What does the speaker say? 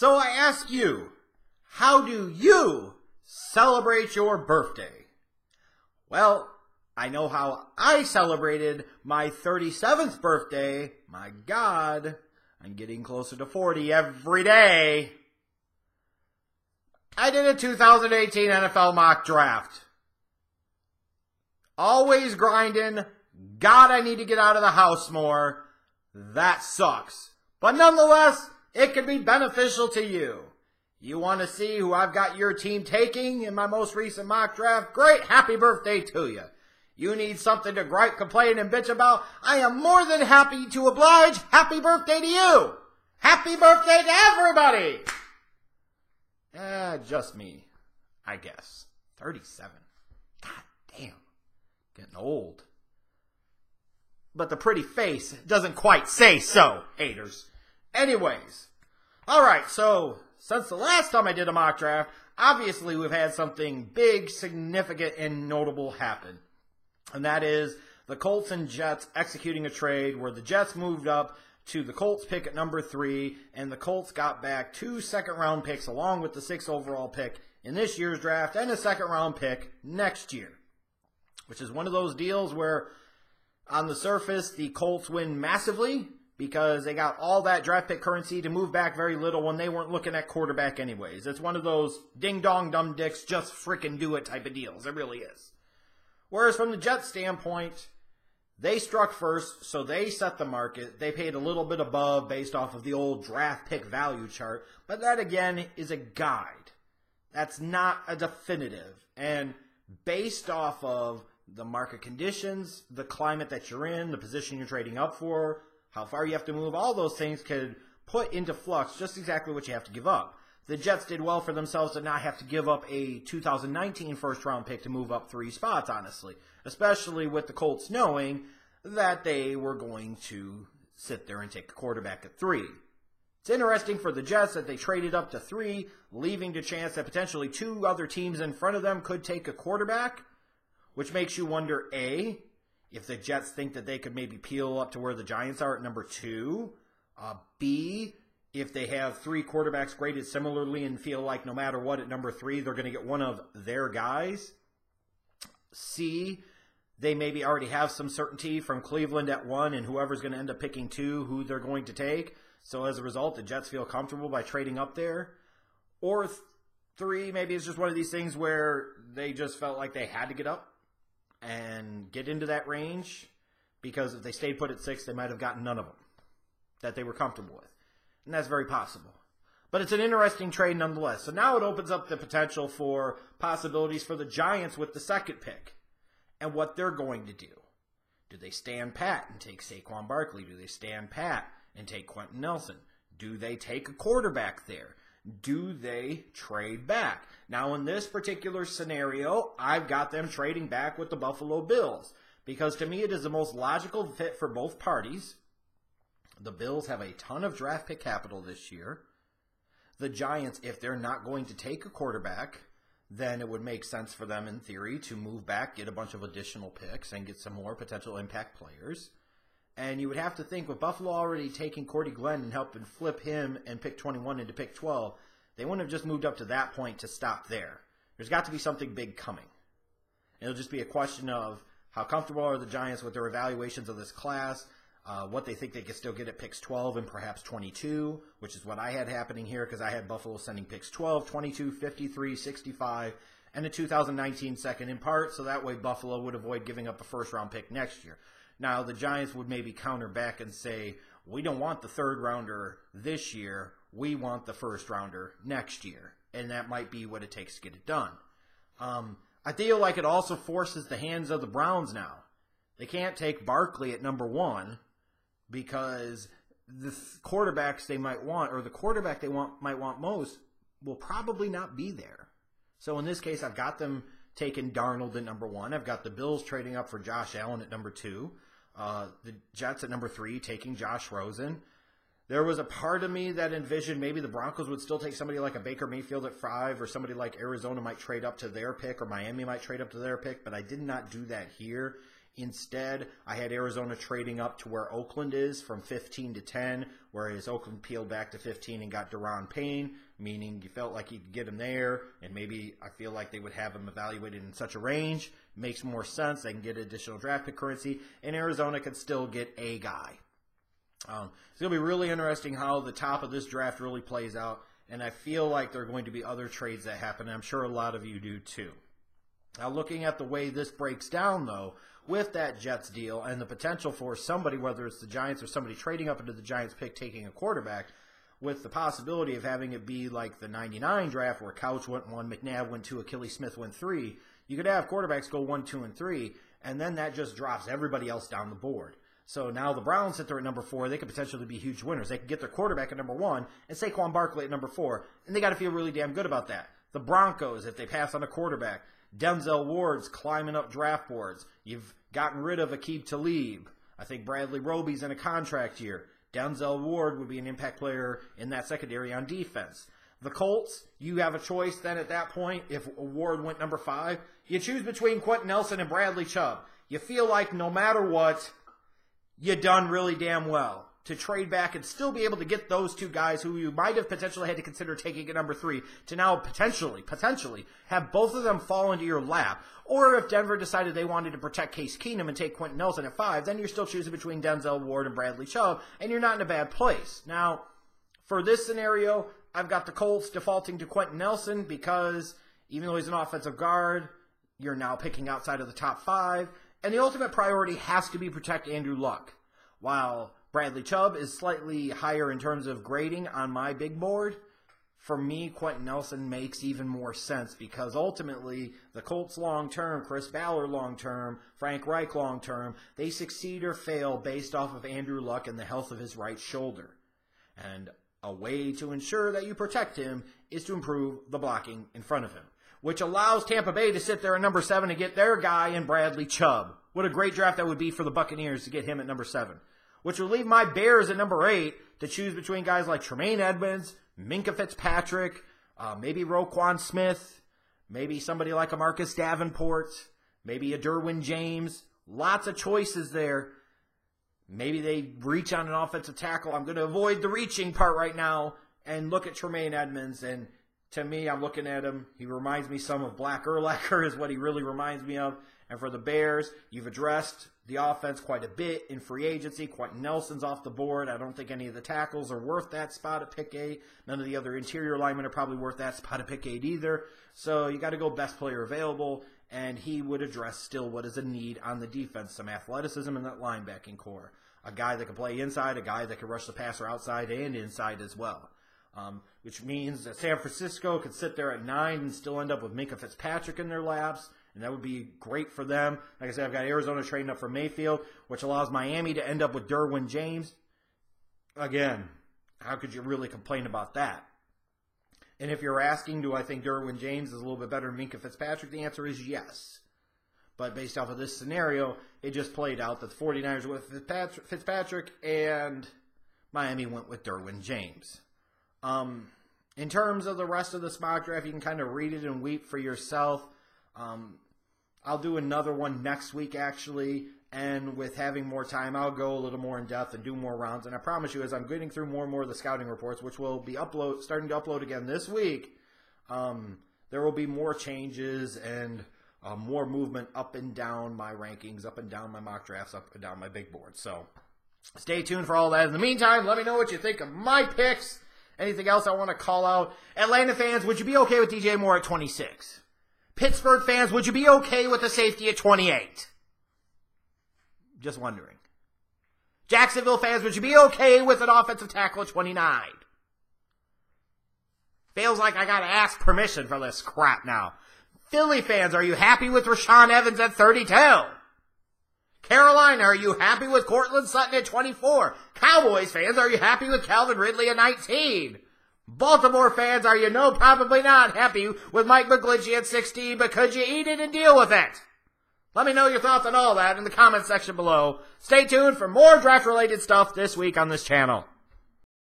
So I ask you, how do you celebrate your birthday? Well, I know how I celebrated my 37th birthday. My God, I'm getting closer to 40 every day. I did a 2018 NFL mock draft. Always grinding. God, I need to get out of the house more. That sucks. But nonetheless, it can be beneficial to you. You want to see who I've got your team taking in my most recent mock draft? Great, happy birthday to you. You need something to gripe, complain, and bitch about? I am more than happy to oblige. Happy birthday to you. Happy birthday to everybody. Just me, I guess. 37. God damn. Getting old. But the pretty face doesn't quite say so, haters. Anyways. Alright, so since the last time I did a mock draft, obviously we've had something big, significant, and notable happen. And that is the Colts and Jets executing a trade where the Jets moved up to the Colts pick at number 3, and the Colts got back 2 second-round picks along with the 6th overall pick in this year's draft and a second-round pick next year, which is one of those deals where on the surface the Colts win massively because they got all that draft pick currency to move back very little when they weren't looking at quarterback anyways. It's one of those ding-dong, dumb dicks, just frickin' do it type of deals. It really is. Whereas from the Jets' standpoint, they struck first, so they set the market. They paid a little bit above based off of the old draft pick value chart. But that, again, is a guide. That's not a definitive. And based off of the market conditions, the climate that you're in, the position you're trading up for, how far you have to move, all those things could put into flux just exactly what you have to give up. The Jets did well for themselves to not have to give up a 2019 first-round pick to move up 3 spots, honestly. Especially with the Colts knowing that they were going to sit there and take a quarterback at 3. It's interesting for the Jets that they traded up to 3, leaving the chance that potentially 2 other teams in front of them could take a quarterback, which makes you wonder, A, if the Jets think that they could maybe peel up to where the Giants are at number 2, B, if they have 3 quarterbacks graded similarly and feel like no matter what at number 3, they're going to get one of their guys. C, they maybe already have some certainty from Cleveland at 1 and whoever's going to end up picking 2, who they're going to take. So as a result, the Jets feel comfortable by trading up there. Or 3, maybe it's just one of these things where they just felt like they had to get up and get into that range because if they stayed put at 6, they might have gotten none of them that they were comfortable with. And that's very possible. But it's an interesting trade nonetheless. So now it opens up the potential for possibilities for the Giants with the 2nd pick and what they're going to do. Do they stand pat and take Saquon Barkley? Do they stand pat and take Quenton Nelson? Do they take a quarterback there? Do they trade back? Now in this particular scenario, I've got them trading back with the Buffalo Bills because to me it is the most logical fit for both parties. The Bills have a ton of draft pick capital this year. The Giants, if they're not going to take a quarterback, then it would make sense for them in theory to move back, get a bunch of additional picks, and get some more potential impact players. And you would have to think with Buffalo already taking Cordy Glenn and helping flip him and pick 21 into pick 12, they wouldn't have just moved up to that point to stop there. There's got to be something big coming. It'll just be a question of how comfortable are the Giants with their evaluations of this class, what they think they can still get at picks 12 and perhaps 22, which is what I had happening here because I had Buffalo sending picks 12, 22, 53, 65, and a 2019 second in part, so that way Buffalo would avoid giving up a first-round pick next year. Now, the Giants would maybe counter back and say, we don't want the 3rd rounder this year, we want the 1st rounder next year, and that might be what it takes to get it done. I feel like it also forces the hands of the Browns now. They can't take Barkley at number 1, because the quarterbacks they might want, or the quarterback they might want most, will probably not be there. So in this case, I've got them taking Darnold at number 1. I've got the Bills trading up for Josh Allen at number 2. The Jets at number 3 taking Josh Rosen. There was a part of me that envisioned maybe the Broncos would still take somebody like a Baker Mayfield at 5, or somebody like Arizona might trade up to their pick, or Miami might trade up to their pick, but I did not do that here. Instead, I had Arizona trading up to where Oakland is from 15 to 10, whereas Oakland peeled back to 15 and got Payne, meaning you felt like you could get him there, and maybe I feel like they would have him evaluated in such a range. Makes more sense. They can get additional draft pick currency, and Arizona could still get a guy. It's going to be really interesting how the top of this draft really plays out, and I feel like there are going to be other trades that happen, and I'm sure a lot of you do too. Now, looking at the way this breaks down, though, with that Jets deal and the potential for somebody, whether it's the Giants or somebody trading up into the Giants pick, taking a quarterback, with the possibility of having it be like the 99 draft where Couch went 1, McNabb went 2, Achilles Smith went 3, you could have quarterbacks go 1, 2, and 3, and then that just drops everybody else down the board. So now the Browns sit there at number 4. They could potentially be huge winners. They could get their quarterback at number 1 and Saquon Barkley at number 4, and they got to feel really damn good about that. The Broncos, if they pass on a quarterback, Denzel Ward's climbing up draft boards. You've gotten rid of Aqib Talib. I think Bradley Roby's in a contract year. Denzel Ward would be an impact player in that secondary on defense. The Colts, you have a choice then at that point. If Ward went number 5, you choose between Quenton Nelson and Bradley Chubb. You feel like no matter what, you done really damn well to trade back and still be able to get those two guys who you might have potentially had to consider taking at number 3 to now potentially have both of them fall into your lap. Or if Denver decided they wanted to protect Case Keenum and take Quenton Nelson at 5, then you're still choosing between Denzel Ward and Bradley Chubb, and you're not in a bad place. Now, for this scenario, I've got the Colts defaulting to Quenton Nelson because even though he's an offensive guard, you're now picking outside of the top 5, and the ultimate priority has to be protect Andrew Luck. While Bradley Chubb is slightly higher in terms of grading on my big board, for me, Quenton Nelson makes even more sense because ultimately the Colts long-term, Chris Ballard long-term, Frank Reich long-term, they succeed or fail based off of Andrew Luck and the health of his right shoulder. And a way to ensure that you protect him is to improve the blocking in front of him, which allows Tampa Bay to sit there at number 7 and get their guy in Bradley Chubb. What a great draft that would be for the Buccaneers to get him at number 7. Which would leave my Bears at number 8 to choose between guys like Tremaine Edmunds, Minkah Fitzpatrick, maybe Roquan Smith, maybe somebody like a Marcus Davenport, maybe a Derwin James. Lots of choices there. Maybe they reach on an offensive tackle. I'm going to avoid the reaching part right now and look at Tremaine Edmunds. And to me, I'm looking at him. He reminds me some of Black Urlacher is what he really reminds me of. And for the Bears, you've addressed the offense quite a bit in free agency. Quenton Nelson's off the board. I don't think any of the tackles are worth that spot at pick 8. None of the other interior linemen are probably worth that spot at pick 8 either. So you got to go best player available, and he would address still what is a need on the defense, some athleticism in that linebacking core. A guy that can play inside, a guy that can rush the passer outside and inside as well. Which means that San Francisco could sit there at 9 and still end up with Minkah Fitzpatrick in their laps. And that would be great for them. Like I said, I've got Arizona trading up for Mayfield, which allows Miami to end up with Derwin James. Again, how could you really complain about that? And if you're asking, do I think Derwin James is a little bit better than Minkah Fitzpatrick, the answer is yes. But based off of this scenario, it just played out that the 49ers went with Fitzpatrick and Miami went with Derwin James. In terms of the rest of this mock draft, you can kind of read it and weep for yourself. I'll do another one next week, actually, and with having more time, I'll go a little more in depth and do more rounds. And I promise you, as I'm getting through more and more of the scouting reports, which will be starting to upload again this week, there will be more changes and more movement up and down my rankings, up and down my mock drafts, up and down my big board. So stay tuned for all that. In the meantime, let me know what you think of my picks. Anything else I want to call out? Atlanta fans, would you be okay with DJ Moore at 26? Pittsburgh fans, would you be okay with a safety at 28? Just wondering. Jacksonville fans, would you be okay with an offensive tackle at 29? Feels like I gotta ask permission for this crap now. Philly fans, are you happy with Rashaan Evans at 32? Carolina, are you happy with Courtland Sutton at 24? Cowboys fans, are you happy with Calvin Ridley at 19? Baltimore fans, are you probably not happy with Mike McGlinchey at 16, but could you eat it and deal with it? Let me know your thoughts on all that in the comments section below. Stay tuned for more draft-related stuff this week on this channel.